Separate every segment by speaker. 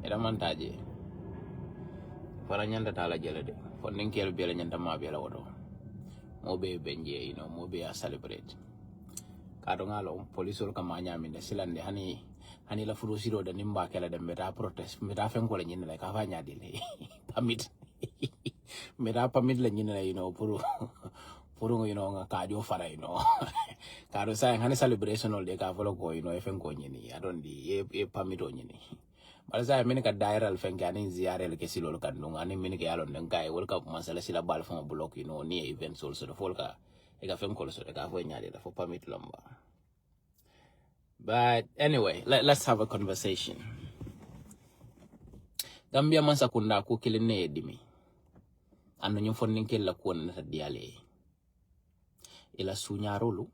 Speaker 1: ida mantaje fara nyanda tala jelade fondin kel bele nyanda ma bela wodo mobe benje mobe a celebrate kado ngalo polisol kama nyami de silande hani la furu siro da nimba kala da meta protest meta fen ko la nyina ka fa nyaadi le pamit meta pamit la nyina puru nga kajo fara kado sa hani celebration ol de ka folo ko fen ko nyini adondi e pamito nyini bala sa men ka dairal fen ka ni ziare le kesilo kan no ani men ka yalon den kai wol ka masala sila bal fa block ni event sol so folka e ka fen ko so de ka fo nyaade da fo pamit lamba. But anyway, let's have a conversation. Gambia man sakunda ko kilene edimi anu ñu fonnin kella ko na diale ila suñarolu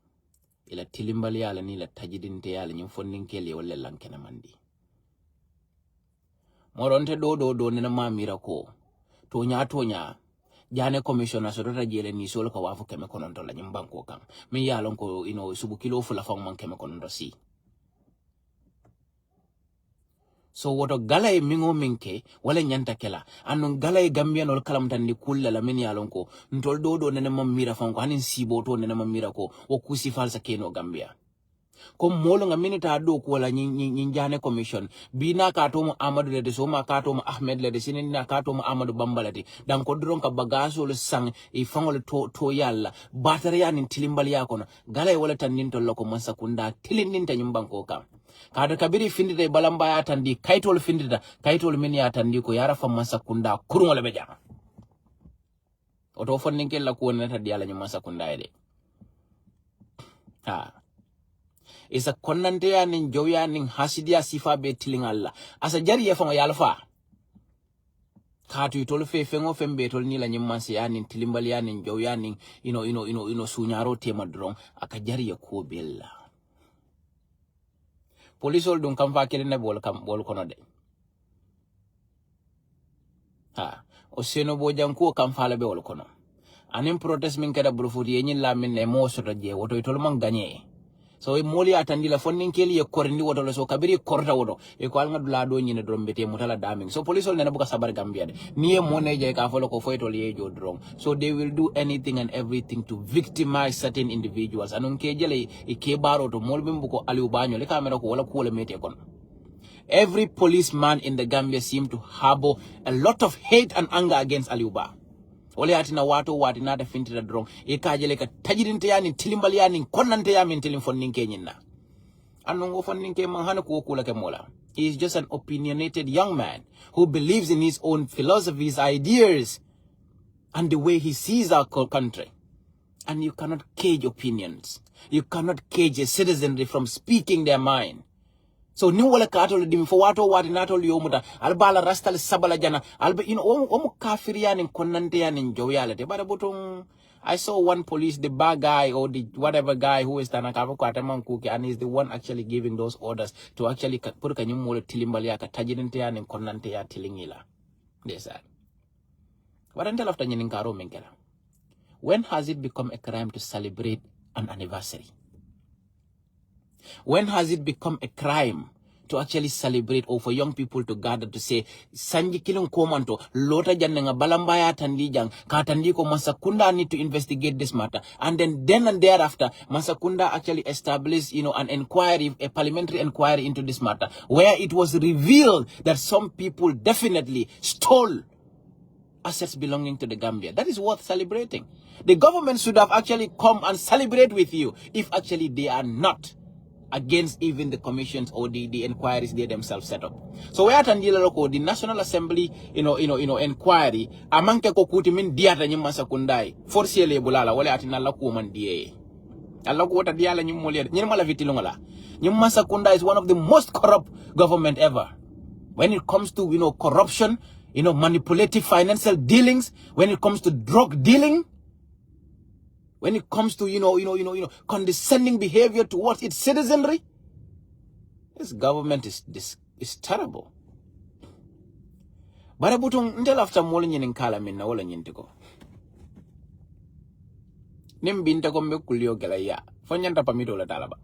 Speaker 1: ila tilimbal yala ni la tajidinte yala ñu fonnin kelle wala lankena mandi moronte do ne ma mira ko tonya jane commissioner so dota jele ni solo ka wafu keme kononto la ñu banko kan mi yalon ko subu kilo fu la fam man keme kononto si. So woto galay mingo minke wala nyanta kela anon galay Gambia nol kalam tan ni kulla la min yalon ko ntol do nene mam mira fanko hanin sibo to nene mam mira ko o kusi falsa keno Gambia ko molo nga minita do ko wala nyi jane commission bina ka to mo Amadou le de so ma ka to mo Ahmed le de sinin na ka to mo Amadou Bambalati dan ko dron ka bagaso le sang e fangol to yalla batare ya nin tilimbal ya kono galay wala tan nin to loko masakunda tilinin tan nyumbanko kam kada kabiri findide balamba ya tandi kaitol findida kaitol min ya tandi ko yara fam masakunda kurungole be jam oto fonnin kella ko wonata diala nyu masakunda ede isa konnante ya nin jowya nin hasidiya sifa be tilingalla asa jari ya fanga yalfa katu tol fe fengo fembe tol ni la nyimmanse ya nin tilimbal ya nin jowya nin sunyaro tema dron aka jari ya ko bella polisol dun kam fa kelene bol kono de o seno bo janko kam fa la be wol kono anin protest min kada burfudi yenyin la min ne mo so je woto tol man gagné so e moli atandi la fonnin keli e korndi woto so kabiri korta woto e ko alga dula do nyine drom bete mutala daming so polisol ne buka sabar Gambia de ni e mo ne je ka folo ko foytol ye jo drom so they will do anything and everything to victimize certain individuals anon ke jele e ke baro to mol bim buko aliou baño le kamera ko wala ko le mete kon. Every policeman in the Gambia seem to harbor a lot of hate and anger against Aliou Ba. Ole atina wato watina da fintida drong e kajele ka tajidinte yani tilimbal yani konnante yamin tilim fonninke nyinna annongo fonninke man hana ko kula ke mola. He is just an opinionated young man who believes in his own philosophies, ideas, and the way he sees our country. And you cannot cage opinions. You cannot cage a citizenry from speaking their mind. So ni wala katol dim fo wato wati natol yomuta albala rastal sabala jana alba omo kafiri yanin konnante yanin jowyala te bara boton. I saw one police, the bad guy or the whatever guy who is tanaka ko ataman kuki, and he's the one actually giving those orders to actually put kanyum mole tilimbali ya ka tajidinte yanin konnante ya tilingila. Yes sir. Warantel after nyin karo menkela. When has it become a crime to celebrate an anniversary? When has it become a crime to actually celebrate, or for young people to gather to say, Sanji kilung komanto, lota janenga balambaya tandijang, katandiko Masakunda need to investigate this matter. And then and thereafter, Masakunda actually established, an inquiry, a parliamentary inquiry into this matter, where it was revealed that some people definitely stole assets belonging to the Gambia. That is worth celebrating. The government should have actually come and celebrate with you if actually they are not against even the commissions or the inquiries they themselves set up. So we are the National Assembly, inquiry. Amanke ko kuti min diata nyima sakundai. Force le bulala wale atina la ko man die. Allah ko wata diala nyim molier. Nyima la vitilongala. Nyima sakunda is one of the most corrupt government ever. When it comes to corruption, manipulative financial dealings, when it comes to drug dealing, when it comes to condescending behavior towards its citizenry, this government is terrible. Bara butong until after molin yin kala min na wala nyintiko. Nim binta ko me kulio galaya. Fanyanta pamito la talaba.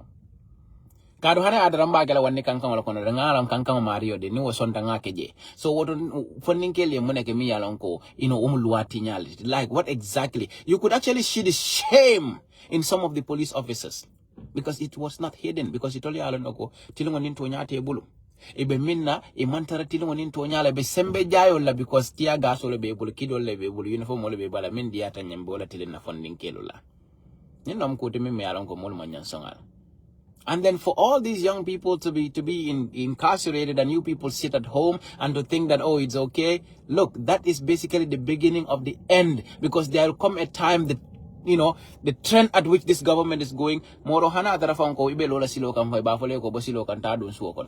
Speaker 1: Kadu hane adaramba gala wanni kankan wala kono ngalam kankan Mario de ni wasonta ngake je. So what funding kele moneke mi yalonko luati nyali. Like what exactly? You could actually see the shame in some of the police officers because it was not hidden because it only alonoko tilongo ninto nyate bulu. Ebe minna mantara tilongo ninto nyala be sembe jayo la because tia gaso le be bulu kido le be bulu uniform le be bala min diata nyembe wala tilina funding kelo la. Nino mkote mi alonko mulu manyansonga. And then for all these young people to be incarcerated and you people sit at home and to think that, oh, it's okay. Look, that is basically the beginning of the end because there will come a time that, the trend at which this government is going. Moro hana atarafanko ibe lola silo kan fay bafole ko bosilo kan tadun suokon.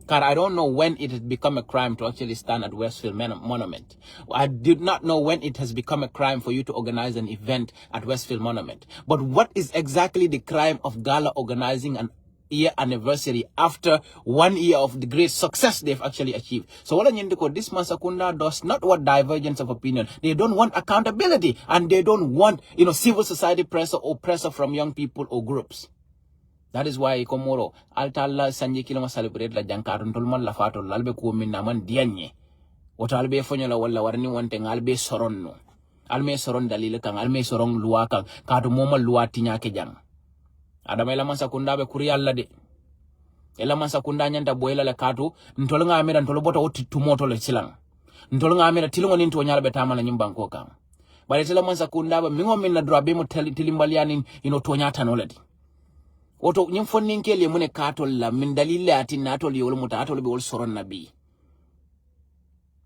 Speaker 1: I don't know when it has become a crime to actually stand at Westfield Monument. I did not know when it has become a crime for you to organize an event at Westfield Monument. But what is exactly the crime of Gala organizing an year anniversary after 1 year of the great success they've actually achieved? So this Masakunda does not want divergence of opinion. They don't want accountability and they don't want, civil society pressure or pressure from young people or groups. That is why Komoro altalla sanje kiloma celebrate la jankarun tolman la fato lalbe ko minna man dianye wota albe fonyola walla warni wonte ngalbe soronno alme soron dalil kan alme soron luwa kan kato moma luwa tinya ke jang adama ila mansa kunda be kuri alla de ila mansa kunda nyanta boyla la kato ntol nga amira ntol bota woti tumoto le silang ntol nga amira tilongo ninto nyala be tamala nyimbanko kan bare tela mansa kunda ba mingo minna drobe mo tilimbaliani tonyata noladi Oto nyimfonin kele mune katol la min dalile ati natol yol muta atol be wol soron nabi.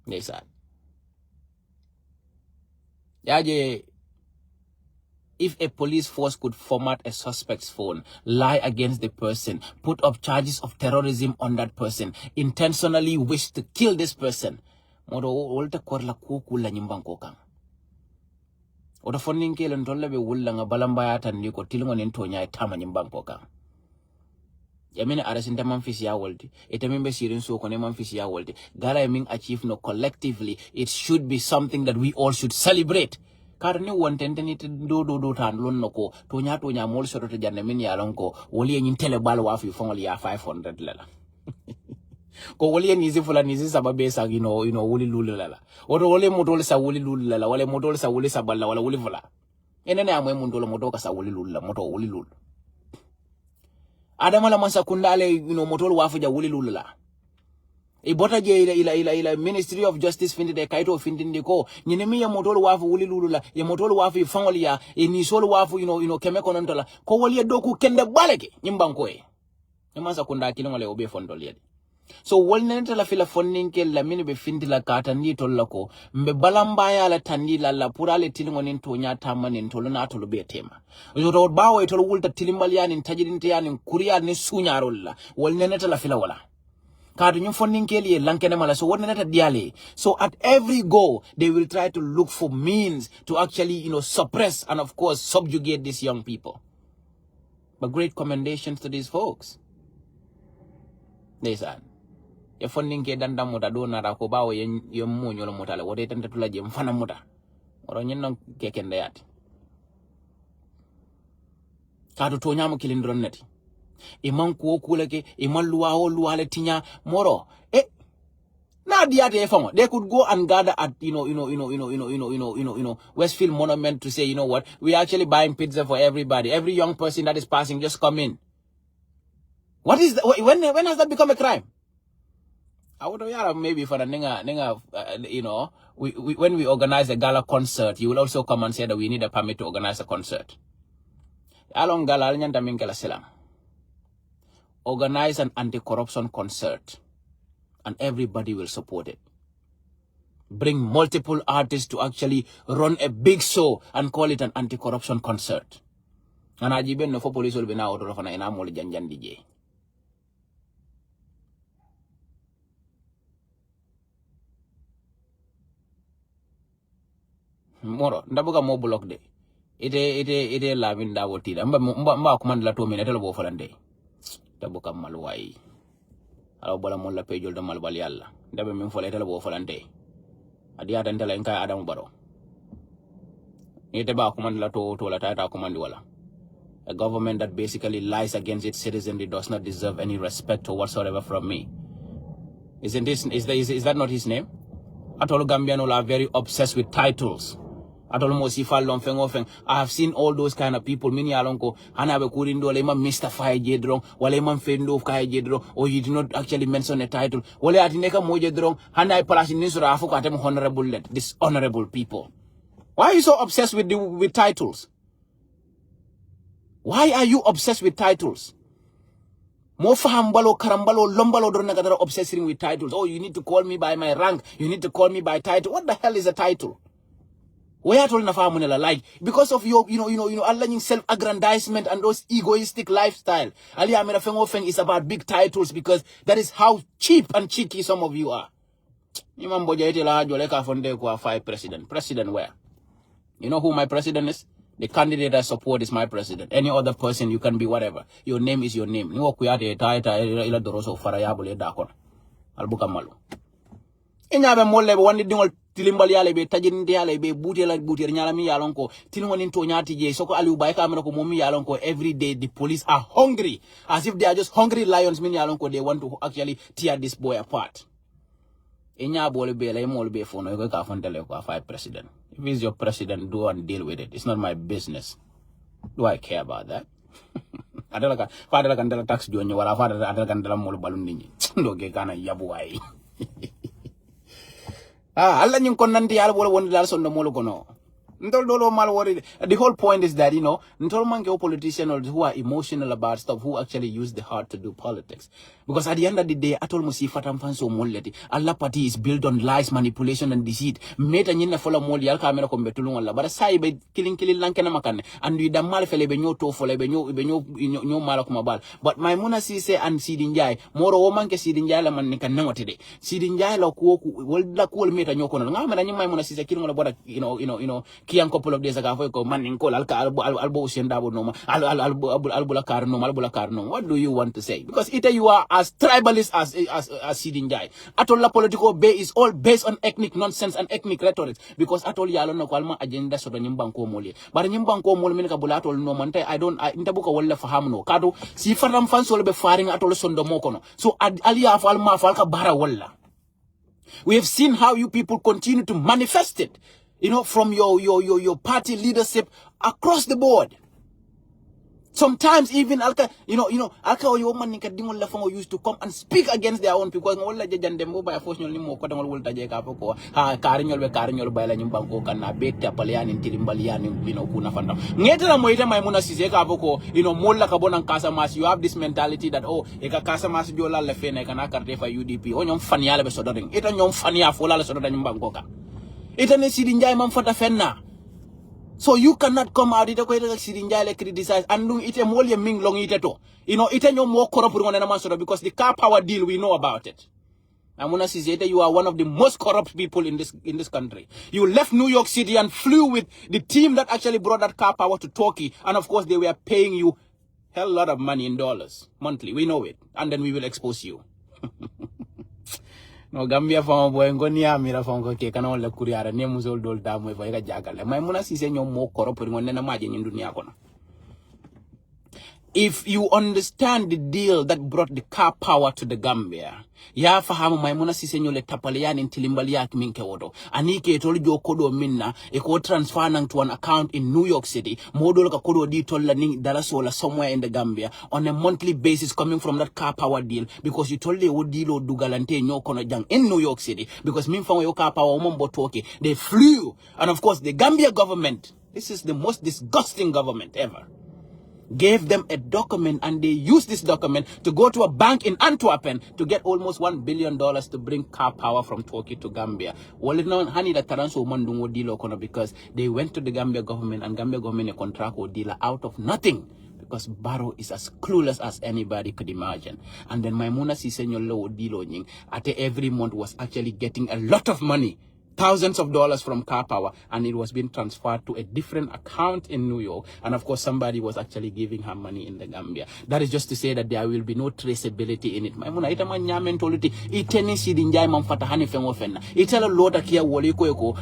Speaker 1: Nesa. Yaje if a police force could format a suspect's phone, lie against the person, put up charges of terrorism on that person, intentionally wish to kill this person, modo wolta korla kuku la nyimbanko kan. Oda funding kele ntolle be wulla nga balamba yata ndiko tilingo nento nya tama nyimbanko kan. Yamina arasinta manfisi ya wolti. Ita mimbe sirin so kone manfisi ya wolti. Gala yaming achieve no collectively. It should be something that we all should celebrate. Karne wantente ni do tan lon noko. Tonya mol soro te jande min ya lonko. Wali yin telebal wafi fongoli ya 500 lela. Ko wali nizi fula nizi sababe sa wuli lulu lela. Oto wali motole sa wuli lulu lela. Wale motole sa wuli sabala wala wuli fula. Enene amwe mundolo motoka sa wuli lulu la. Moto wuli lulu. Adama la mansa kundale motolo wafu ja wuli lulu la. Ibota je ila Ministry of Justice findi de kaito findi ndiko. Nyinemi ya motolo wafu wuli lulu la. Ya motolo wafu fangoli ya. Ni solo wafu kemeko nantola. Ko wali ya doku kende baleke. Nyimbankoe. Nyamansa kunda kilingole obe fondoli ya. So wolnente la fila fonninke la mini be findi la kata ni tollako mbe balambaya la tandila la purale tilingo ninto nyata manin tolona tolo be tema yoto bawo tolo wulta tilimbal yani tajidinte yani kuriya ni suñarolla wolnente la fila wala kadu nyum fonninke li lankene mala so wolnente diale. So at every go they will try to look for means to actually suppress and of course subjugate these young people. But great commendations to these folks. They said ya funding ke danda muta do na ko bawo yem munyo lo mutale wote tanta tula je mfana muta oro nyen ke kende yati kadu to nyamo kilindron neti iman ko kulake iman luwale tinya moro na diate fongo they could go and gather at Westfield Monument to say, you know what, we are actually buying pizza for everybody, every young person that is passing just come in. What is that? When has that become a crime? I would maybe for the when we organize a gala concert, you will also come and say that we need a permit to organize a concert. Along gala selang. Organize an anti-corruption concert and everybody will support it. Bring multiple artists to actually run a big show and call it an anti-corruption concert. And I no for police will be now out of an enamel janjan DJ. Moro ndabuga mo block de ite la vinda wotida mba command la to mi netelo bo falande tabuka malwai ala bola mon la pejol do malbal yalla ndabe min fole telo bo falande adiya dan tele nkai adam baro ite ba command la to la tata command wala A government that basically lies against its citizenry does not deserve any respect or whatsoever from me. Is that not his name? Atolo Gambian are very obsessed with titles. Atolo Mosifa Lomfeng Ofeng. I have seen all those kind of people. Mini alonko Hanabe Kurindo Lema Mr. Fire Jedrong, Waleman Fendo of Kaya Jedro, or you do not actually mention a title. Wale Atineka Mojedrong, Hanai Palasinisra Afukatem honorable dishonorable people. Why are you so obsessed with titles? Why are you obsessed with titles? Mofahambalo, karambalo, lombalo, dronagada obsessing with titles. Oh, you need to call me by my rank. You need to call me by title. What the hell is a title? Where told Nafamunela like because of your allowing self-aggrandizement and those egoistic lifestyle. Ali Amirafeng is about big titles because that is how cheap and cheeky some of you are. President. President where? You know who my president is? The candidate I support is my president. Any other person, you can be whatever. Your name is your name. You kuyate taita ila doroso farayabule dakon. Albuka malu. Inyabe molle be wandi dingol tilimbali yale be tajindi yale be buti nyala mi yalonko tilingol into nyati je soko ali ubay kamera ko momi yalonko every day the police are hungry as if they are just hungry lions min yalonko they want to actually tear this boy apart. Inyabole be la mol be fono ko ka fontele ko five president. If he's your president, do and deal with it. It's not my business. Do I care about that? Father can tell tax doing what father can tell more balloon. No get kana yabuai. Allah yung konanti albo one last on the mologono. The whole point is that, politicians who are emotional about stuff, who actually use the heart to do politics. Because at the end of the day, atol musifatam fanso molleti. Allah party is built on lies, manipulation, and deceit. Meta nyina follow molli al kamera kombetulung Allah. But sai be killing lankena makane. And we da mal fele be nyo to fole be nyo mala kumabal. But Maimuna Sise and Sidinjai, moro woman ke Sidinjai la man nikan nangotide. Sidinjai la kuol meta nyo kono. Ngamera nyi Maimuna Sise killing about a couple of days ago, man in call albo shendabo no albula karno. What do you want to say? Because either you are as tribalist as Sidinjai. Atolla political bay is all based on ethnic nonsense and ethnic rhetoric. Because atol yalo no kwalma agenda so nyimbanko moli. But nyimbanko moli min kabula atol no mante I intabuka wala faham no. Kado si faram fansol be faring atol sondo mokono. So alia falma falka bara wala. We have seen how you people continue to manifest it. From your party leadership across the board. Sometimes even alka your man dingol la fango used to come and speak against their own people. Wala jandembo by force nyol mo ko dangol wol taje ka ko ha karinyol bay la nyimbanko kana beta paliani tilimbaliani kuna fanda. Ngeta mo ita Maimuna Sise ka ko molla ka bonan Casamance. You have this mentality that eka Casamance jola le fene kana carte fa UDP o nyom faniala be sodoring. Ita nyom fania fola la sodoring nyimbanko ka. So you cannot come out ita ko ita Sidinjai criticize and ite molye ming long ite to. Ite nyom mo corrupt because the car power deal we know about it. Maimuna Sise, you are one of the most corrupt people in this country. You left New York City and flew with the team that actually brought that car power to Turkey, and of course they were paying you hell lot of money in dollars monthly. We know it, and then we will expose you. No Gambia fama boy ngoni amira fama ke kana wala kuriara ne muzol dol da moy fay ga jagale Maimuna Sise ñom mo ko ropri ngon na maaje ñi dunya kono. If you understand the deal that brought the car power to the Gambia, ya fahamu Maimuna Sise nyole tapaliani ntilimbali yaki minke wodo. Anike toli jo kodo minna, eko transfer nang to an account in New York City, modo ka kodo di tola ning dalasola somewhere in the Gambia on a monthly basis coming from that car power deal because you told the would deal dugalante nyo kono jang in New York City because min fang yo car power umombo toke. They flew, and of course the Gambia government, this is the most disgusting government ever, gave them a document, and they used this document to go to a bank in Antwerpen to get almost $1 billion to bring car power from Turkey to Gambia. Because they went to the Gambia government, and Gambia government a contract with dealer out of nothing. Because Barrow is as clueless as anybody could imagine. And then Maimuna Sise nyolo deal at every month was actually getting a lot of money thousands of dollars from Car Power, and it was being transferred to a different account in New York. And of course, somebody was actually giving her money in the Gambia. That is just to say that there will be no traceability in it. Maimuna ita man nyamen toliti iteni sidi njai mamfata hani fengo fenna. Itela lota kia woli ko eko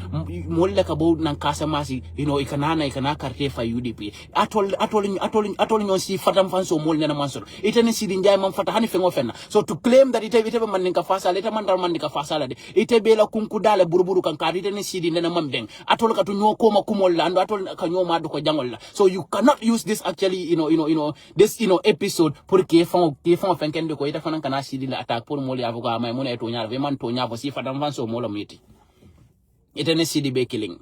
Speaker 1: molle ka bo nan kasa masi ikana karte fa UDP. Atol nyon si fatam fanso molle na mansor. Iteni sidi njai mamfata hani fengo fenna. So to claim that ite man ninka fasa leta man dar man ninka fasa lade. Ite bela kunkudale buruburu so you cannot use this actually this episode pour que font fenkende ko ita fanan kana sidi la attack pour moli avocat may mona to nyaar ve man to nyaafo si fadam fan so molo miti ita ne sidi be killing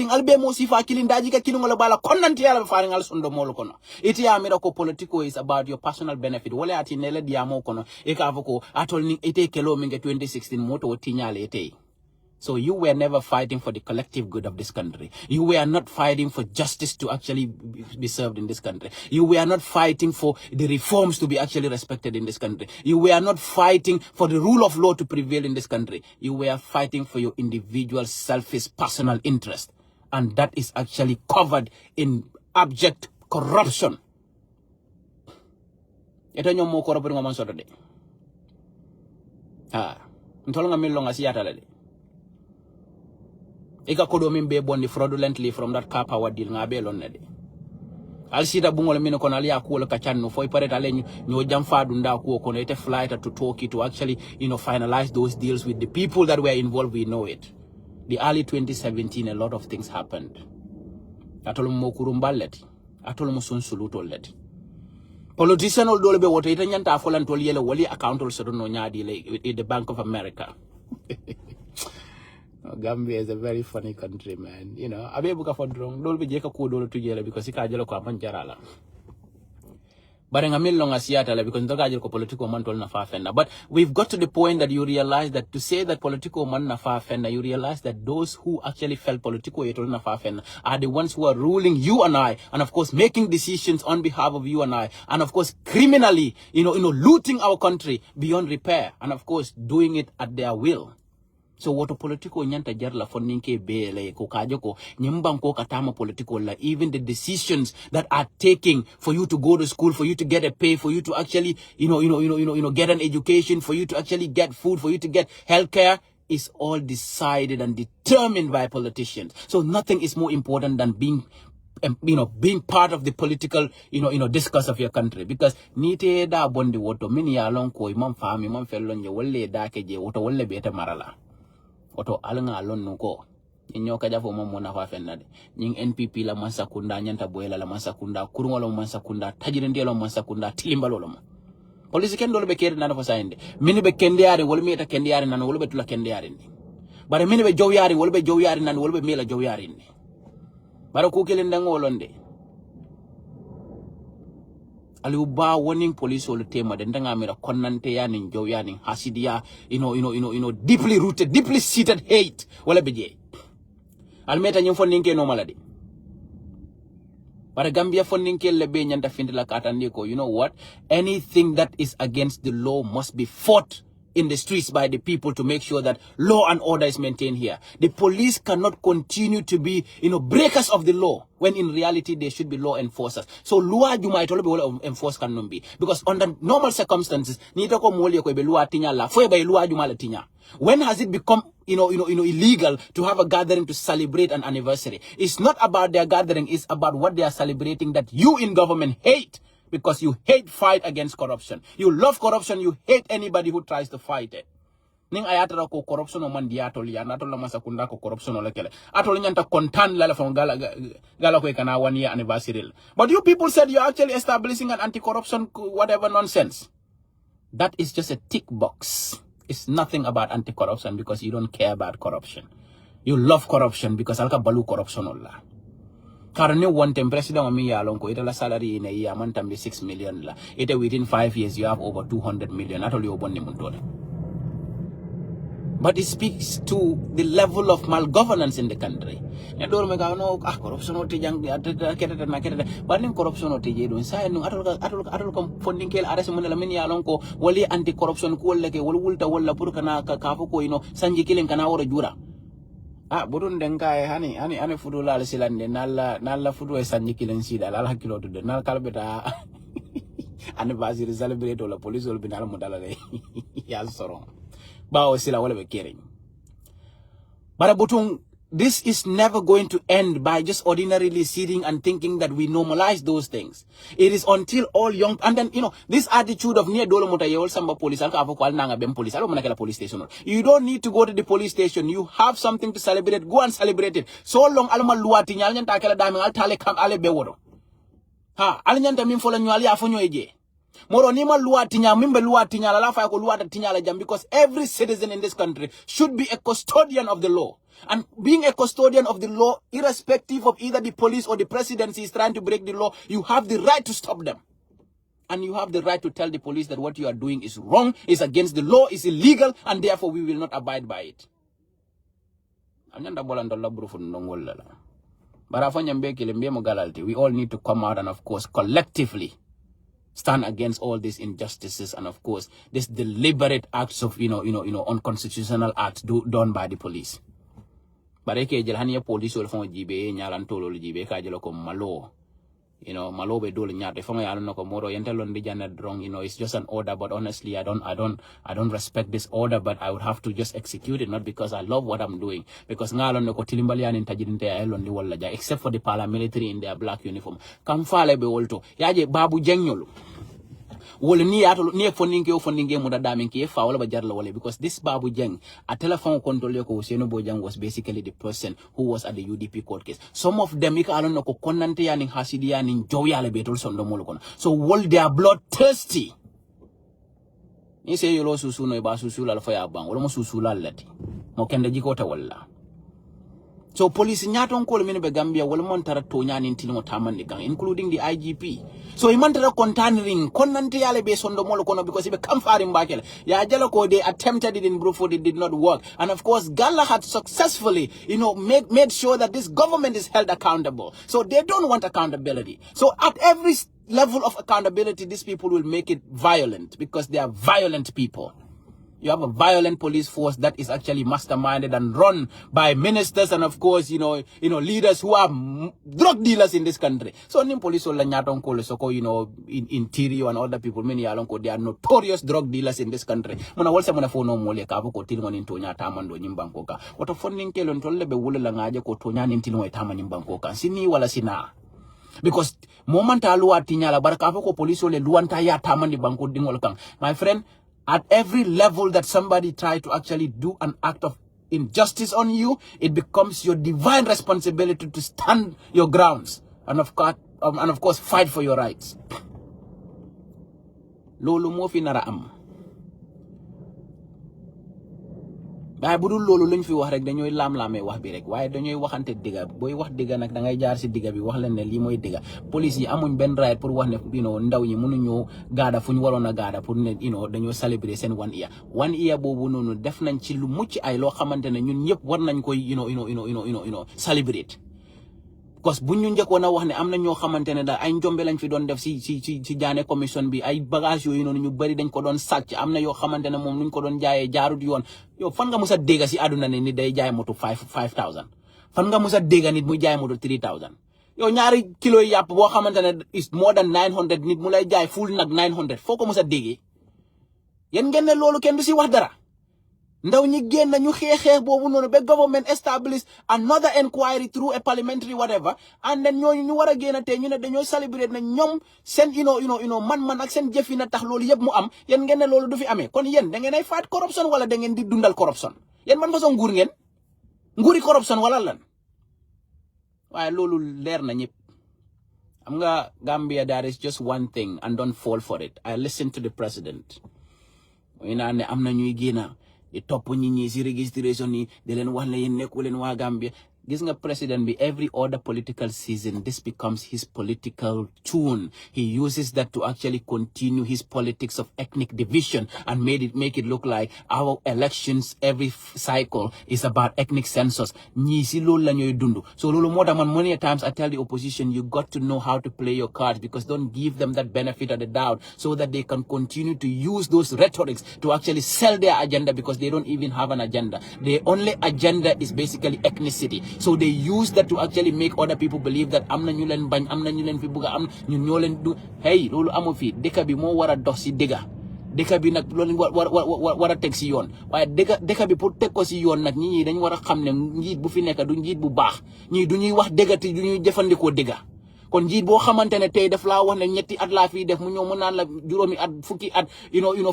Speaker 1: albe mo sifa killing daji ka killing wala bala konnanti yala faring al sundo molo kono iti ya mira ko politico is about your personal benefit wala ati nele diamo kono e ka avoko atol ni ite kelo minge 2016 moto tinyale ite. So you were never fighting for the collective good of this country. You were not fighting for justice to actually be served in this country. You were not fighting for the reforms to be actually respected in this country. You were not fighting for the rule of law to prevail in this country. You were fighting for your individual selfish personal interest. And that is actually covered in abject corruption. Ito nyo mo korupin nga man soto de. Ntolo nga milong asiyata de. Ika kodo min be bondi fraudulently from that Car Power deal nga be lon nede. Al sita bungol min kono ali akuol ka channo foi pareta ale nyo jamfa dunda ko kono ite flight to Turkey to actually finalize those deals with the people that were involved. We know it. The early 2017 a lot of things happened. Atolo mo kurumballeti atolo mo sunsuluto leti. Politician ol dole be woto ite nyanta folan tol yele wali account ol sodo no nyaadi le the Bank of America. Gambia is a very funny country, man. Abe buka for drong. Dol be jeka ko dolo tujele because ika jelo ko amanjarala. But ngamil long asiata la because ndoga jelo ko political man tol na fa fenda. But we've got to the point that you realize that to say that political man na fa fenda, you realize that those who actually felt political yetol na fa fenda are the ones who are ruling you and I, and of course making decisions on behalf of you and I, and of course criminally, looting our country beyond repair, and of course doing it at their will. So what political nyanta jarla foninke bele ko kajo ko nyimban ko katama political la even the decisions that are taking for you to go to school, for you to get a pay, for you to actually get an education, for you to actually get food, for you to get healthcare is all decided and determined by politicians. So nothing is more important than being part of the political, discourse of your country. Because nite da bondi woto mini ya long ko imam fami imam fellonje wolle da keje woto wolle beta marala. Oto alanga alon nuko inyo kaja fo momo na fa fennade nying NPP la mansakunda nyanta boyela la mansakunda kurungolo mansakunda tajirende lo mansakunda tilimbalo lo police ken dole be kere nana fo sayende mini be kendiyare wol mi eta kendiyare nana wol be tula kendiyare ni bare mini be jowyari wol be jowyari nana wol be mela jowyari ni bare ko kelen dango londe aliuba warning police all the tema den danga mira konnante yani jow yani hasidia deeply rooted, deeply seated hate wala beje almeta nyim fonninke no maladi bara Gambia fonninke lebe nyanta findila katandi ko what, anything that is against the law must be fought in the streets by the people to make sure that law and order is maintained here. The police cannot continue to be, breakers of the law when in reality they should be law enforcers. So law you might all enforce can be because under normal circumstances, nitako moli ko be law tinya la fo be law you tinya. When has it become illegal to have a gathering to celebrate an anniversary? It's not about their gathering, it's about what they are celebrating that you in government hate. Because you hate fight against corruption. You love corruption, you hate anybody who tries to fight it. Ning ayatara ko corruption o man diatol ya natol la masakunda ko corruption o lekele. Atol nyanta kontan la from gala ko kana 1 year anniversary. But you people said you're actually establishing an anti-corruption whatever nonsense. That is just a tick box. It's nothing about anti-corruption because you don't care about corruption. You love corruption because alka balu corruption olla. Currently, one time president of me alonko ita la salary in a year man tambi 6 million la. Ita within 5 years you have over 200 million. Not only obon ni muntole. But it speaks to the level of malgovernance in the country. And do me no corruption or tijang but in corruption or tijay do say no atol funding kel aras mo na lamin yalon ko wali anti corruption ko leke wal wulta wala pur kana ka ko sanji kilin kana wora jura burun denga hani fudu la silande nalla fudu e sanji kilin sida la hakilo to nal kalbeta anniversary celebrate la police will be nal modala de ya soro bawo sila wala be kering bara butung. This is never going to end by just ordinarily sitting and thinking that we normalize those things. It is until all young, and then, this attitude of near dolo mota yewol samba police, police station. You don't need to go to the police station. You have something to celebrate. Go and celebrate it. So long, alma luati nyalnya takela dami al tale kam ale beworo. Alinyanta min fola nyali afonyo eje. Moro nima luati nya mimbe luati nya la fa ko luata tinya jam, because every citizen in this country should be a custodian of the law. And being a custodian of the law, irrespective of either the police or the presidency is trying to break the law, you have the right to stop them. And you have the right to tell the police that what you are doing is wrong, is against the law, is illegal, and therefore we will not abide by it. We all need to come out and, of course, collectively stand against all these injustices and, of course, this deliberate acts of, unconstitutional acts done by the police. Bareke jel hanya police wol fon jibe nyalan tolo jibe ka jelo ko malo malo be dole nyaate fon yalla nako moro yentelon di janna drong it's just an order, but honestly I don't respect this order, but I would have to just execute it, not because I love what I'm doing, because ngalon nako tilimbali an intajidinte elon di wala ja, except for the paramilitary in their black uniform kam faale be wolto yaje babu jengyolu wole ni atolo ni fondinge mo dadamen ki fa wala ba jarla wala, because this Babu Jeng a telephone control ko Seno Bojang was basically the person who was at the UDP court case. Some of them ika alon ko konante yaning hasidi yaning jowyale betol sondo molo kono, so wol they are blood thirsty. Ni se yolo susu no ba susu la fa ya bang wala mo susu la lati mo kende jikota wala. So police nyaton ko le be Gambia wala mon tara to nyani tilmo tamande gang, including the IGP. So he tara containering konante yale be sondo molo kono, because be kam farim bakel ya jalo ko they attempted it in Bruford, it did not work, and of course Galla had successfully made sure that this government is held accountable. So they don't want accountability. So at every level of accountability, these people will make it violent, because they are violent people. You have a violent police force that is actually masterminded and run by ministers and, of course, leaders who are drug dealers in this country. So, nim police wala nyaton ko soko, interior and other people, many along ko, they are notorious drug dealers in this country. Mona walsa mona fono mole ka ko tilngon into nya tamando nyimbanko ka. Wato funding kelon tolle be wula ngaje ko to nya nintilngon tama nyimbanko ka. Sini wala sina. Because moment aluwa tinyala baraka ko police wala luanta ya tamandi banko dingol kang. My friend, at every level that somebody try to actually do an act of injustice on you, it becomes your divine responsibility to stand your grounds and of course fight for your rights. Lolo mo fi nara am. Bay budul lolu luñ fi wax rek dañoy lam-lamé wax bi rek, waye dañoy waxante diga, boy wax diga nak da ngay jaar ci diga bi wax leen ne li moy diga. Police yi amuñ ben right pour wax ne ndaw ñi mënu ñu gaada fuñ warona gaada pour ne dañoo célébrer sen 1 year. 1 year bobu nonu def nañ ci lu mucc ay lo xamantene ñun ñëpp war nañ koy celebrate. Because bu ñu njëkkoon a wax ne am na ñoo xamante ne daal ay njombe lañ fi doon def si jaane commission bi, ay bagage yooyu noonu ñu bari dañ ko doon sàcc, am na yoo xamante ne moom nuñ ko doon jaayee jaarut yoon. Yow fan nga musa dégga si àdduna ne nit day jaay moto 5,000 fan nga musa dégga nit muy jaay moto 3,000. yow ñaari kilo yàpp boo xamante ne is more than 900 nit mu lay jaay full nag 900 foo ko musa déggee. yéen ngeen ne loolu kenn du si wax dara. ndaw ñi génn ñu xeex boobu noonu ba government establish another inquiry through a parliamentary whatever, and then ñooñu ñu war a génn tey ñu ne dañoo celebrate na ñoom seen man ak seen jëf yi na tax loolu yëpp mu am. yéen ngeen ne loolu du fi amee, kon yéen da ngeen ay fight corruption wala da ngeen di dundal corruption? yéen man façon nguur ngeen? nguuri corruption wala lan? waaye loolu leer na ñëpp. am nga Gambia, there is just one thing, and don't fall for it. I listen to the president. mooy naa ne am na ñuy génn di topp ñi si registration yi di leen wax ne yéen nekku leen waa Gambia. Gis nga president be every other political season, this becomes his political tune. He uses that to actually continue his politics of ethnic division and make it look like our elections every cycle is about ethnic census. So many times I tell the opposition, you got to know how to play your cards, because don't give them that benefit of the doubt so that they can continue to use those rhetorics to actually sell their agenda, because they don't even have an agenda. Their only agenda is basically ethnicity. So they use that to actually make other people believe that am na ñu leen bañ, am na ñu leen fi bëgg am, ñun ñoo leen du. Hey, loolu amu fi. Dëkk bi moo war a dox si dëgga. Dëkk bi nag loolu war a teg si yoon. Waaye dëkk bi pour teg ko si yoon nag ñi dañ war a xam ne njiit bu fi nekk du njiit bu baax. Ñii du ñuy wax dëgga te du ñuy jëfandikoo dëgga. Kon njiit boo xamante ne tey daf laa wax ne ñetti at laa fii def mu ñëw mu naan la juróomi at fukki at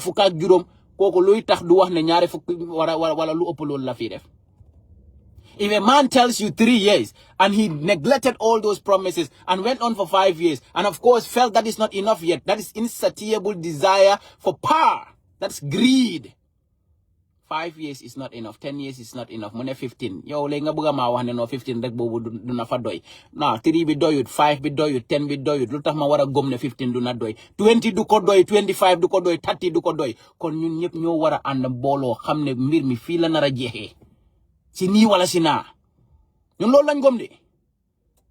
Speaker 1: fukk ak juróom, kooku luy tax du wax ne ñaari fukki wala lu ëpp loolu la fii def. If a man tells you 3 years and he neglected all those promises and went on for 5 years and of course felt that is not enough yet, that is insatiable desire for power. That's greed. 5 years is not enough. 10 years is not enough. Mo ne 15. Yo, le nga buga ma wax ne no 15 rek bobu du na fa doy. Na 3 bi doyut, 5 bi doyut, 10 bi doyut. Lutax ma wara gom ne 15 du na doy. 20 du ko doy, 25 du ko doy, 30 du ko doy. Kon ñun ñep ñoo wara and bolo xamne mbir mi fi la nara jexé. Si nii wala si naa ñun loolu lañ gom de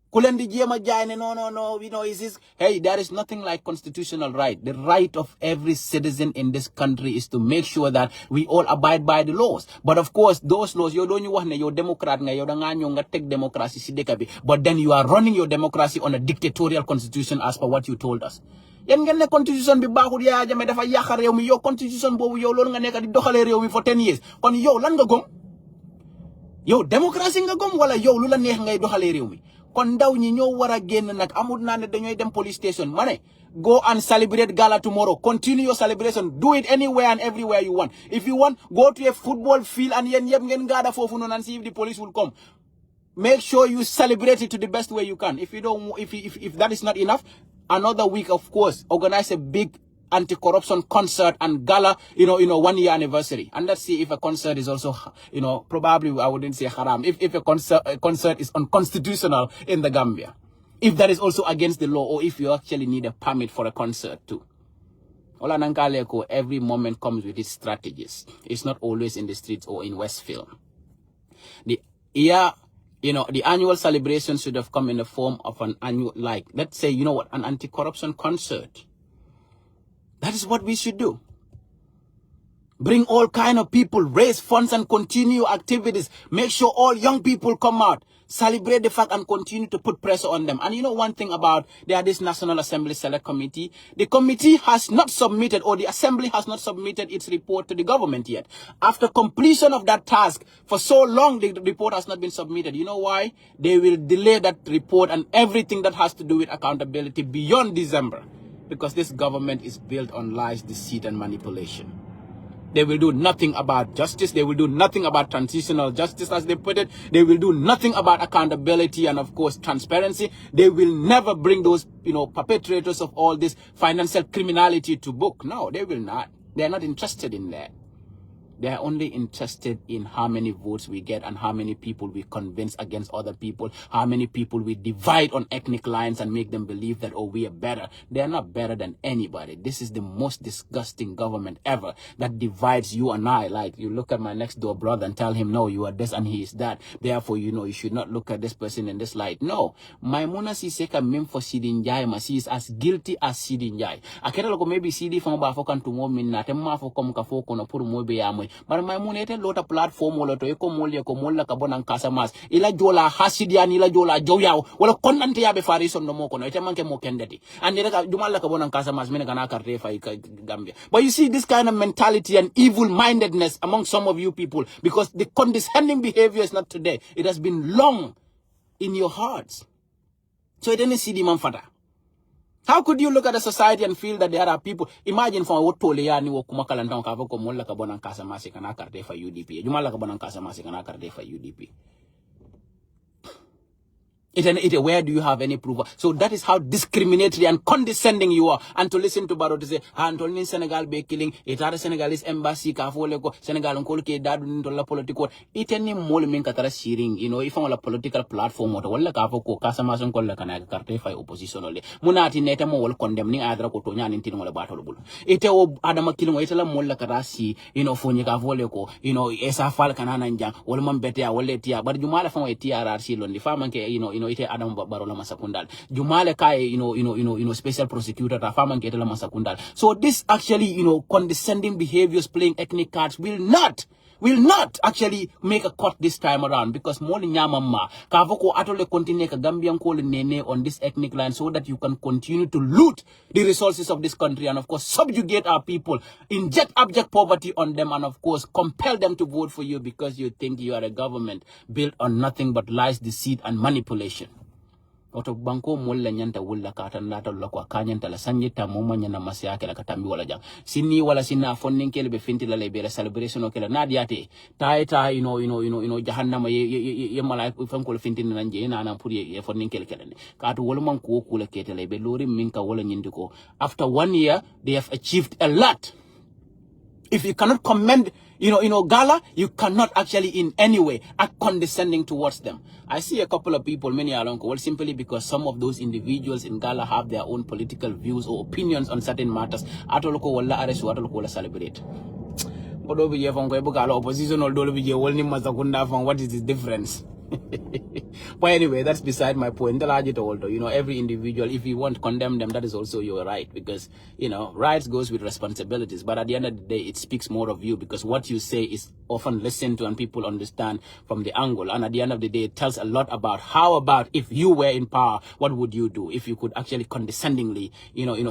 Speaker 1: ku leen di jéem a jaay ne no is this. Hey, there is nothing like constitutional right. The right of every citizen in this country is to make sure that we all abide by the laws. But of course those laws, yow doo ñu wax ne yow démocrate nga, yow da ngaa ñëw nga teg démocratie si dëkk bi, but then you are running your democracy on a dictatorial constitution as per what you told us. Yéen ngeen ne constitution bi baaxul, Yaya Jammeh dafa yàq réew mi. Yow constitution boobu yow loolu nga nekk di doxalee réew mi for 10 years. Kon yow lan nga gom? Yow démocratie nga gom wala yow lu la neex ngay doxalee réew mi? Kon ndaw ñi ñoo war a génn nag, amul naa ne dañooy dem police station. Ma ne go and celebrate gala tomorrow. Continue your celebration. Do it anywhere and everywhere you want. If you want, go to a football field and yéen yëpp ngeen gaada foofu noonu and see if the police will come. Make sure you celebrate it to the best way you can. If you don't, if that is not enough, another week, of course, organize a big anti-corruption concert and gala, 1 year anniversary. And let's see if a concert is also, probably I wouldn't say haram, if a concert is unconstitutional in the Gambia. If that is also against the law, or if you actually need a permit for a concert too. Ola Nankaleko, every moment comes with its strategies. It's not always in the streets or in Westfield. The annual celebration should have come in the form of an annual, let's say, an anti-corruption concert. That is what we should do. Bring all kind of people, raise funds and continue activities. Make sure all young people come out. Celebrate the fact and continue to put pressure on them. And one thing about this National Assembly Select Committee, the committee has not submitted, or the Assembly has not submitted its report to the government yet. After completion of that task, for so long the report has not been submitted. You know why? They will delay that report and everything that has to do with accountability beyond December. Because this government is built on lies, deceit, and manipulation. They will do nothing about justice. They will do nothing about transitional justice, as they put it. They will do nothing about accountability and, of course, transparency. They will never bring those, perpetrators of all this financial criminality to book. No, they will not. They are not interested in that. They are only interested in how many votes we get and how many people we convince against other people, how many people we divide on ethnic lines and make them believe that, oh, we are better. They are not better than anybody. This is the most disgusting government ever that divides you and I. Like, you look at my next door brother and tell him, no, you are this and he is that. Therefore, you should not look at this person in this light. No. Maimuna Siseka mem for Sidin Jai, she is as guilty as Sidin Jai. Akera loko maybe Sidi from Bafokan to more minna, temma for come kafoko no puru mobe yamwe. But my monete lota platform wala to eko molye ko molla ka bonan kasamas ila jola hasidian ila jola joyaw wala konnante yabe farison no moko no ite manke mo kendati andi reka dumalla ka bonan kasamas mena kana karte fa Gambia. But you see this kind of mentality and evil-mindedness among some of you people, because the condescending behavior is not today. It has been long in your hearts. So it didn't see the manfada. How could you look at a society and feel that there are people? Imagine from what tole ya ni wo kumakalantang ka ko molla ka bonang kasa masi kana karte fa UDP. Jumala ka bonang kasa masi kana karte fa UDP. Where do you have any proof? So that is how discriminatory and condescending you are. And to listen to Baro to say, Antolin Senegal be killing, it are Senegalese embassy, Kafoleko, Senegal and Kolke, Dadu, la political, it any mole min katara shearing, if on a political platform, or wala Kafoko, Casamason Kolakana, Cartefa opposition only. Munati Netamo will condemning Adra Kotonya and Tino Battle. It Adama killing, Etala Mola Karasi, Fonica Voleko, Esa Falcananja, Wolman Betia, Woletia, but Jumala from a TRC on the farm, ite Adam Barola Masakundal. Jumale kai, special prosecutor, Rafaman Ketela Masakundal. So this actually, condescending behaviors playing ethnic cards will not actually make a cut this time around, because more nyamama kavoko atole continue ka Gambian call nene on this ethnic line, so that you can continue to loot the resources of this country and of course subjugate our people, inject abject poverty on them, and of course compel them to vote for you because you think you are a government built on nothing but lies, deceit and manipulation. Oto banko mulla nyanta wulla katan lata lokwa kanyanta la sanjita moma nyana masiyake la katambi wala jang sini wala sina fonnin kele be finti la lebere celebration okela nadiate taita jahannama ye mala fankol finti nanje na puri ye fonnin kele kele katu wala man ko kula ketele be lori minka wala nyindiko. After 1 year they have achieved a lot. If you cannot commend, Gala, you cannot actually in any way act condescending towards them. I see a couple of people, many are well, simply because some of those individuals in Gala have their own political views or opinions on certain matters. Atoloko wala arrest, atoloko wala celebrate. Opposition, what is the difference? But anyway, that's beside my point. Every individual, if you want to condemn them, that is also your right, because rights goes with responsibilities. But at the end of the day, it speaks more of you, because what you say is often listened to and people understand from the angle. And at the end of the day, it tells a lot about how about if you were in power, what would you do? If you could actually condescendingly,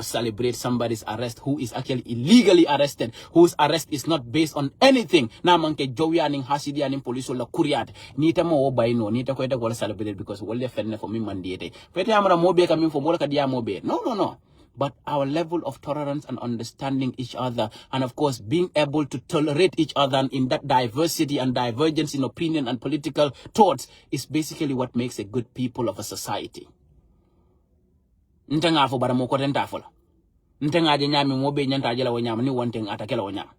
Speaker 1: celebrate somebody's arrest who is actually illegally arrested, whose arrest is not based on anything. Na manke jowianing hasidianing police la kuriat nita mo by no nita ko ita celebrate because wole fenne for me mandate. Pete amara mobe coming for mola kadia mobe. No. But our level of tolerance and understanding each other, and of course being able to tolerate each other in that diversity and divergence in opinion and political thoughts, is basically what makes a good people of a society. Ntenga afo bara moko tentafola. Ntenga aje nyami mobe nyanta ajela wanyama ni one thing atakela wanyama.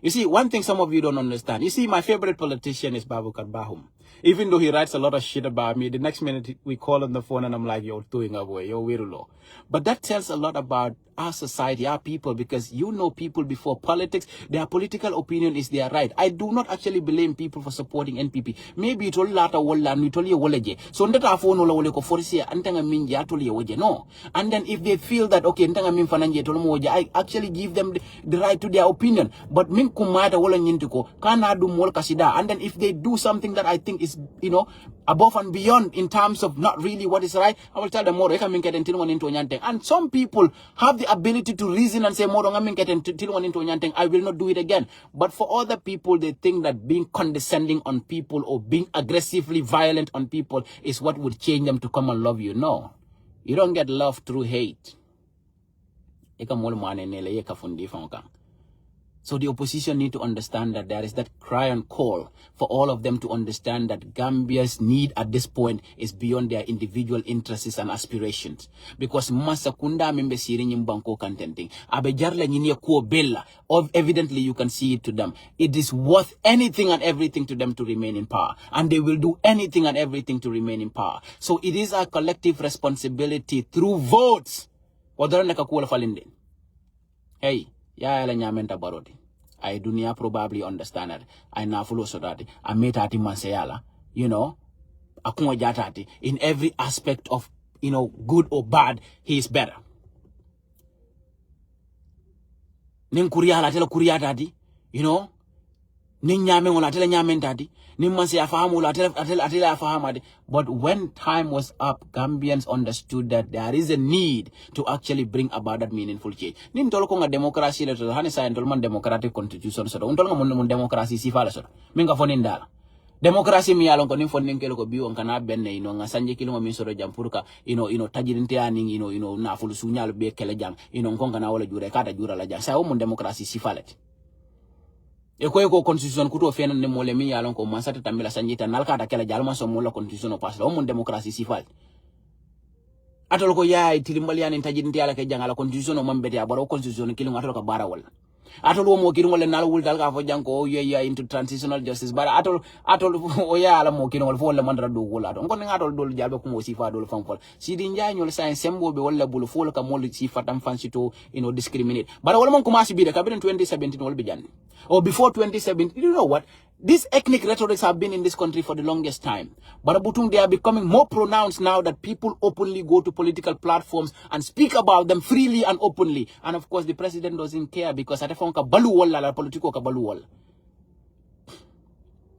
Speaker 1: You see, one thing some of you don't understand. You see, my favorite politician is Babukar Bahum. Even though he writes a lot of shit about me, the next minute we call on the phone and I'm like, you're doing away, you're weirdo. But that tells a lot about our society, our people, because people before politics, their political opinion is their right. I do not actually blame people for supporting NPP. Maybe it all lata wala nitoli woleje. So ndata phone wala wole ko force antanga minji atoli woje. No. And then if they feel that okay, ntanga min fananje tolomo woje, I actually give them the right to their opinion. But min kumata wala nyintiko kana du mol kasida. And then if they do something that I think is above and beyond in terms of not really what is right, I will tell them more. And some people have the ability to reason and say, I will not do it again. But for other people, they think that being condescending on people or being aggressively violent on people is what would change them to come and love you. No. You don't get love through hate. So the opposition need to understand that there is that cry and call for all of them to understand that Gambia's need at this point is beyond their individual interests and aspirations. Because masakunda membe siring banko contenting. Abejarla nyini kuo bella. Evidently you can see it to them. It is worth anything and everything to them to remain in power. And they will do anything and everything to remain in power. So it is our collective responsibility through votes. Hey. Ya la nyamenta barodi. I dunia probably understand it. I na follow so that I made ati mansayala, akunwa jatati. In every aspect of, good or bad, he is better. Nin kuriala tela kuriatati, nin nyame wala tela nyamentati. But when time was up, Gambians understood that there is a need to actually bring about that meaningful change. Nim tolko nga democracy le to hani sa entolman democratic constitution so untolga mun democracy si fala so minga fonin dala democracy mi yalon ko nim fonin kelo ko biwon kana benne nga sanje kilo min so do jam purka tajirinte ani na fulu sunyal be kele jam ngonga na wala jure kata jura la jam sa mun democracy si fala Eko constitution kuto fena ne mole mi yalon ko mansata tambela sanjita nalka ta kala jalma so mola constitution o pasla o mun democracy sifal atol ko yaay tilimbalian intajinti ala ke jangala constitution o mambete abaro constitution kilin atol ka bara wala atol wo mo kirin wala nal wul dal ka fo janko ya into transitional justice bara atol o ya ala mo kirin wala fo wala mandara do wala to ngon ngatol dol jalbe ko mo sifa dol fam fol sidi njaay ñol sa sembo be wala bulu fo ka mo sifa tam fansito discriminate bara wala mon commence bi de ka 2017 wala bi janni or before 2017 you know what these ethnic rhetorics have been in this country for the longest time. But they are becoming more pronounced now that people openly go to political platforms and speak about them freely and openly. And of course, the president doesn't care because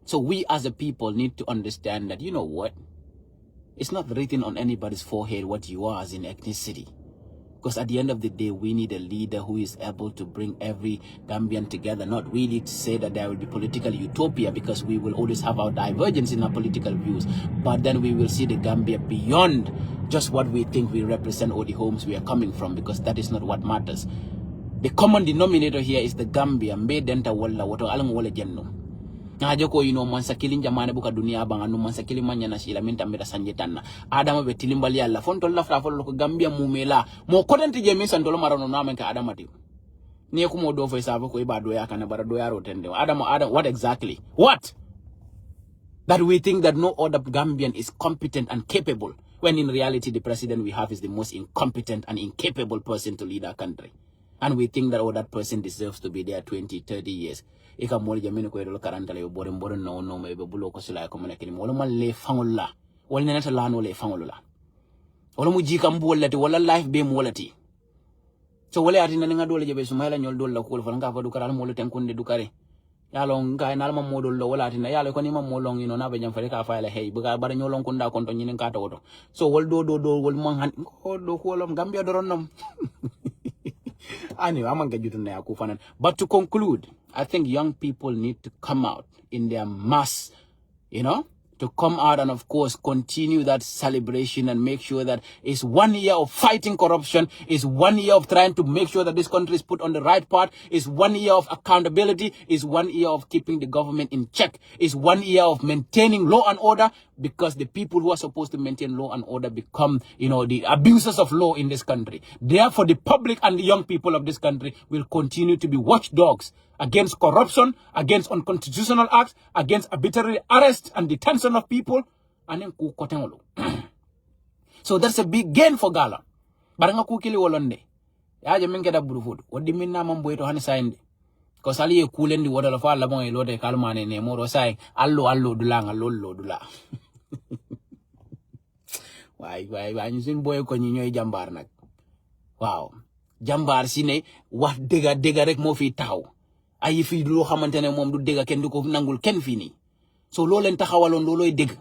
Speaker 1: so we as a people need to understand that, you know what? It's not written on anybody's forehead what you are as in ethnicity. Because at the end of the day, we need a leader who is able to bring every Gambian together, not really to say that there will be political utopia, because we will always have our divergence in our political views. But then we will see the Gambia beyond just what we think we represent or the homes we are coming from, because that is not what matters. The common denominator here is the Gambia. Ngajoko mansa kilin jamane buka dunia bang anu mansa kilin manya na sila minta mera sanjetanna adama be tilimbali alla fonto la fra folo ko Gambia mumela mo kodenti je min santolo marano na men ka adama ti ni ko mo do fo sabo ko ibado ya kana bara do ya rotende adama what exactly what that we think that no other Gambian is competent and capable, when in reality the president we have is the most incompetent and incapable person to lead our country, and we think that that person deserves to be there 20-30 years. Ika moli jamini ko edolo karanta le boren no me be bulo ko sila ko mena kini wala man le fangolla wala nenata lano le fangolla wala mu jika mbolati wala life be molati so wala ati nan nga dole je be sumayla nyol dole la ko fa nga fa du karal molo ten kunde du kare yalo nga na ma modol lo wala ati na yalo ko ni ma molong ino na be jam fa ka fa la hey bu ga bara nyolon ko nda kon to nyinen ka tawoto so wol do wol man han ko do ko lom Gambia do ronnom but to conclude, I think young people need to come out in their mass, to come out and, of course, continue that celebration and make sure that it's 1 year of fighting corruption, it's 1 year of trying to make sure that this country is put on the right path, it's 1 year of accountability, it's 1 year of keeping the government in check, it's 1 year of maintaining law and order, because the people who are supposed to maintain law and order become, the abusers of law in this country. Therefore, the public and the young people of this country will continue to be watchdogs against corruption, against unconstitutional acts, against arbitrary arrest and detention of people. So that's a big gain for Gala. Baranga kukili wolonde. Ya jaminke da burufud. Wadi minna mambo ito hani sainde. Because ali ye kulendi wada la fa la bon elote kalmane ne moro sai allo dulanga lollo dula. Why nyusin boy ko ñoy jambar nak. Wow. Jambar sine wax dega rek mo fi taxaw. Ay fi lo xamantene mom du dega ken du ko nangul ken fi ni. So lo len taxawalon loloy deg.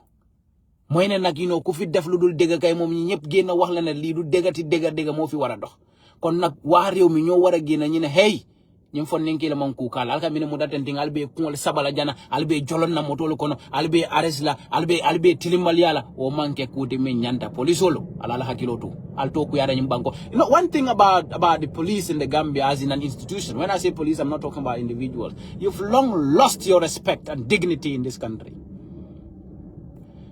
Speaker 1: Moy ne nak ku fi def lu dul dega kay mom ñi ñep genn wax la ne li du degati dega mo fi wara dox. Kon nak wa rew mi ñoo wara genn ñi ne hey ñim fon nenki la man ku kala alka mine mudaten ting albe kungol sabala jana albe jolon na motolo kono albe aresla albe tilimal yala o manke kuti men nyanta polisolo ala hakiloto alto ku yara nyimbanko. One thing about the police in the Gambia as in an institution, when I say police I'm not talking about individuals, you've long lost your respect and dignity in this country.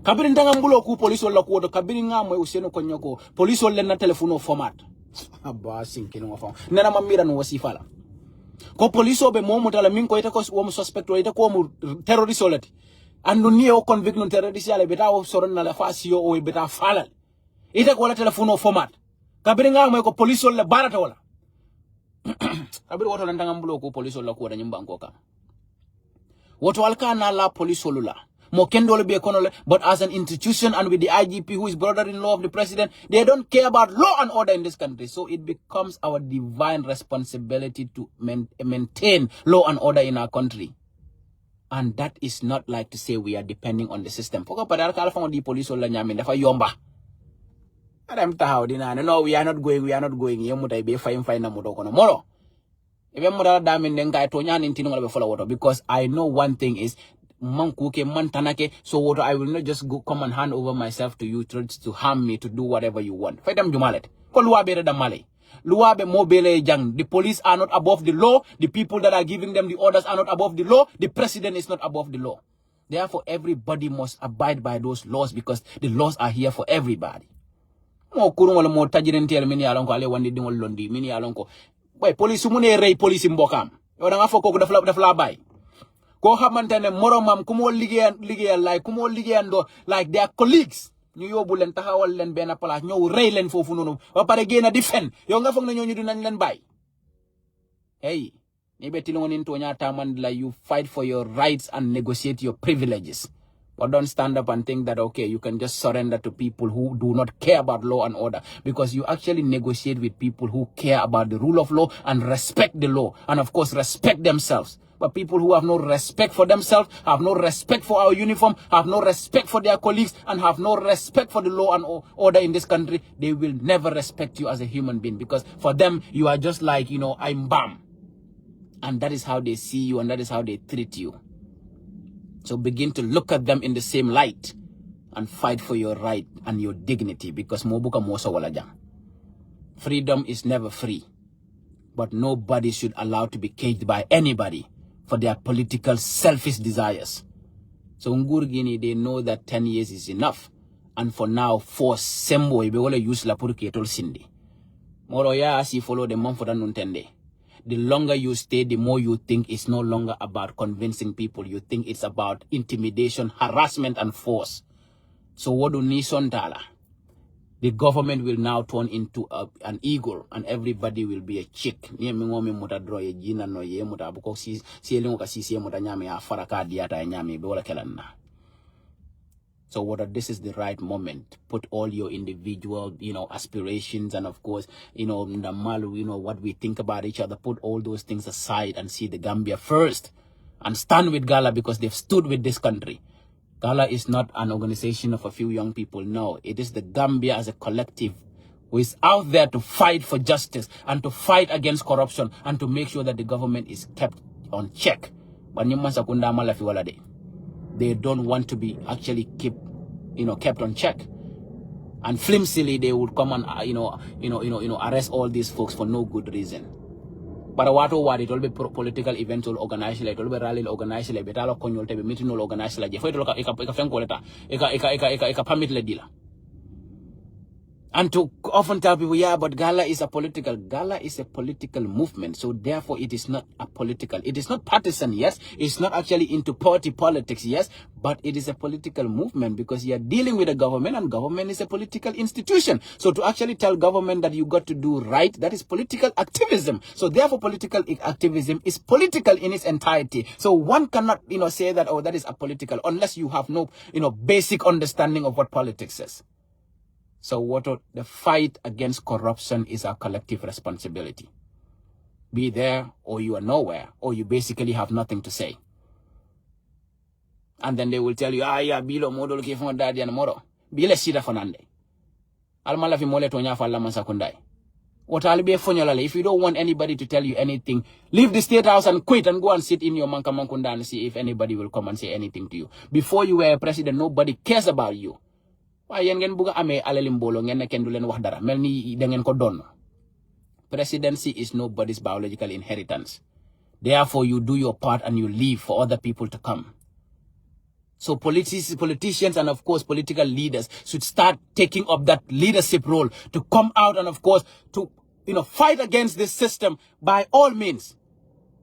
Speaker 1: Kabiri ndanga mbulo ku polisolo ku do kabiri ngamwe useno konyoko polisolo na telefono format aba sinkino ngafon nana mamira no wasifala ko police obe momo tala min ko ita ko wo suspect ita ko mo terrorist olati andu ni o convict non terrorist yale beta o soron na la fasio o beta falal ita ko la telephone format kabiri nga mo ko police le barata wala kabiri woto ndanga mbulo ko police la ko da nyimbanko ka woto alkana la police la mo kendole be konole, but as an institution and with the IGP who is brother-in-law of the president, they don't care about law and order in this country. So it becomes our divine responsibility to maintain law and order in our country. And that is not like to say we are depending on the system. No, we are not going. Because I know one thing is, so what I will not just come and hand over myself to you to harm me, to do whatever you want. The police are not above the law. The people that are giving them the orders are not above the law. The president is not above the law. Therefore, everybody must abide by those laws, because the laws are here for everybody. mo kurun wala mo tajirentel min ya lon ko ale wandi dingol londi min ya lon ko boy police mu ne rey police mbokam yo da nga foko ko daf la bay ko xamantene moromam ku mo liggéeyal like ku mo liggéeyando like their colleagues ñu yóbbu leen taxawal leen benn place ñëw rey leen foofu noonu ba pare génn di fen yow nga foog na ñooñu dinañ leen bàyyi hey ni be tilongo nin tonya tamandla you fight for your rights and negotiate your privileges. But don't stand up and think that, okay, you can just surrender to people who do not care about law and order, because you actually negotiate with people who care about the rule of law and respect the law and, of course, respect themselves. But people who have no respect for themselves, have no respect for our uniform, have no respect for their colleagues, and have no respect for the law and order in this country, they will never respect you as a human being, because for them, you are just like, I'm bam. And that is how they see you, and that is how they treat you. So begin to look at them in the same light and fight for your right and your dignity, because mobuka mosa walajang. Freedom is never free, but nobody should allow to be caged by anybody for their political selfish desires. So Ngurgini, they know that 10 years is enough, and for now, force sembo ibe use la purketol sindi. Moro ya asi follow the month for the nuntende. The longer you stay, the more you think it's no longer about convincing people. You think it's about intimidation, harassment, and force. So what do Nison Tala? The government will now turn into an eagle, and everybody will be a chick. So this is the right moment. Put all your individual, aspirations and, of course, what we think about each other. Put all those things aside and see the Gambia first. And stand with Gala, because they've stood with this country. Gala is not an organization of a few young people. No, it is the Gambia as a collective who is out there to fight for justice and to fight against corruption and to make sure that the government is kept on check. They don't want to be actually kept on check. And flimsily, they would come and, arrest all these folks for no good reason. But what it will be political events will organize, it will be rally organize, it will be meeting organize, it will be and to often tell people, yeah, but Gala is a political movement. So therefore, it is not a political. It is not partisan, yes. It's not actually into party politics, yes. But it is a political movement, because you are dealing with a government, and government is a political institution. So to actually tell government that you got to do right, that is political activism. So therefore, political activism is political in its entirety. So one cannot, say that, oh, that is apolitical, unless you have no, basic understanding of what politics is. So the fight against corruption is our collective responsibility. Be there, or you are nowhere, or you basically have nothing to say. And then they will tell you, yeah, bilo modol ke fon dadi an moro. Bile sida fonande. Almala fi mole tonya fa la masakundai. What I'll be fonyola, if you don't want anybody to tell you anything, leave the state house and quit and go and sit in your mankamakunda and see if anybody will come and say anything to you. Before you were a president, nobody cares about you. Presidency is nobody's biological inheritance. Therefore, you do your part and you leave for other people to come. So politicians and, of course, political leaders should start taking up that leadership role to come out and, of course, to fight against this system by all means.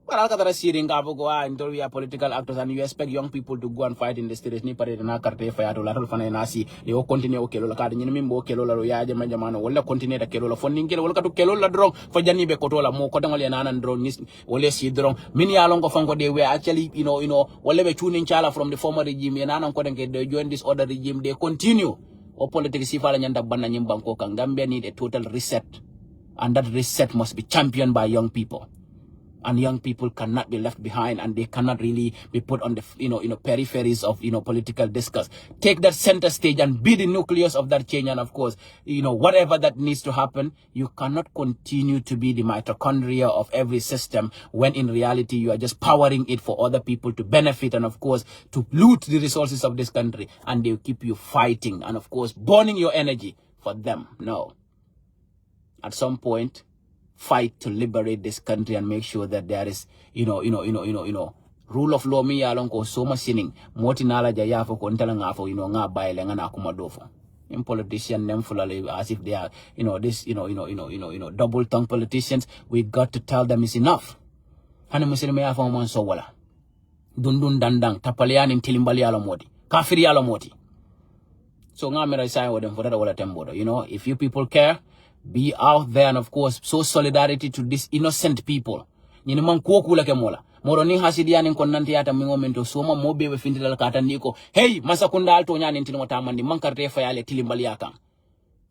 Speaker 1: Well, I'll get until we are political actors, and you expect young people to go and fight in the streets. Ni pare na karte fire to lateral fana nasi. They will continue okelo la kadi nyini mimbo okelo la roya jama jamano. Wala continue da kelo la funding kelo wala katu kelo la drong for jani be kotola mo kodang wala nanan drong nis wala si drong. Mini alongo fango they were actually wala be tuning chala from the former regime. Nanan kodang ke they join this other regime. They continue. O politics si fala nyanda bana nyimbanko kang Gambia need a total reset, and that reset must be championed by young people. And young people cannot be left behind, and they cannot really be put on the peripheries of political discourse. Take that center stage and be the nucleus of that change. And of course, whatever that needs to happen, you cannot continue to be the mitochondria of every system when in reality you are just powering it for other people to benefit, and of course to loot the resources of this country, and they'll keep you fighting and of course burning your energy for them. No. At some point, fight to liberate this country and make sure that there is, rule of law. Mi yalong ko so masining moti nala jaya fo ko ntala nga fo nga baile nga na kumadofo. In politician them full as if they are, this, double tongue politicians. We got to tell them it's enough. Hana muslimi ya fa man so wala. Dundun dandang tapalian in tilimbali ala moti. Kafiri ala moti. So ngamira say with them for that wala tembodo. If you people care, be out there and of course show solidarity to these innocent people. Nyini man kuokula kemola. Moro ni hasidiani konanti yata mingomento soma mobe we findila kata niko. Hey, masakunda alto nyani ntini watamandi mankarte fa yale tilimbali yaka.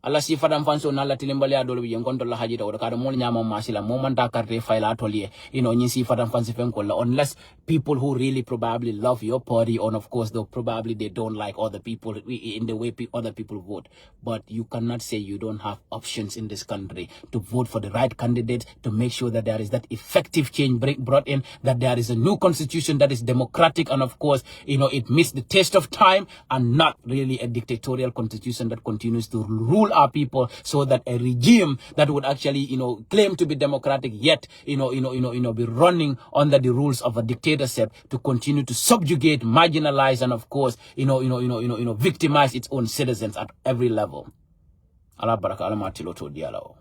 Speaker 1: Allah si fadam fanso nalla tilimbali ya dolo biyen konto la hajita wada kada mol nyama masila momanta karte fa ila atolier. Nyi si fadam fansi fenkola unless people who really probably love your party and of course though probably they don't like other people in the way other people vote. But you cannot say you don't have options in this country to vote for the right candidate to make sure that there is that effective change brought in, that there is a new constitution that is democratic and of course, it meets the test of time and not really a dictatorial constitution that continues to rule our people so that a regime that would actually, claim to be democratic yet, be running under the rules of a dictatorship to continue to subjugate, marginalize, and of course, victimize its own citizens at every level. Allah baraka alamatilo to dialao.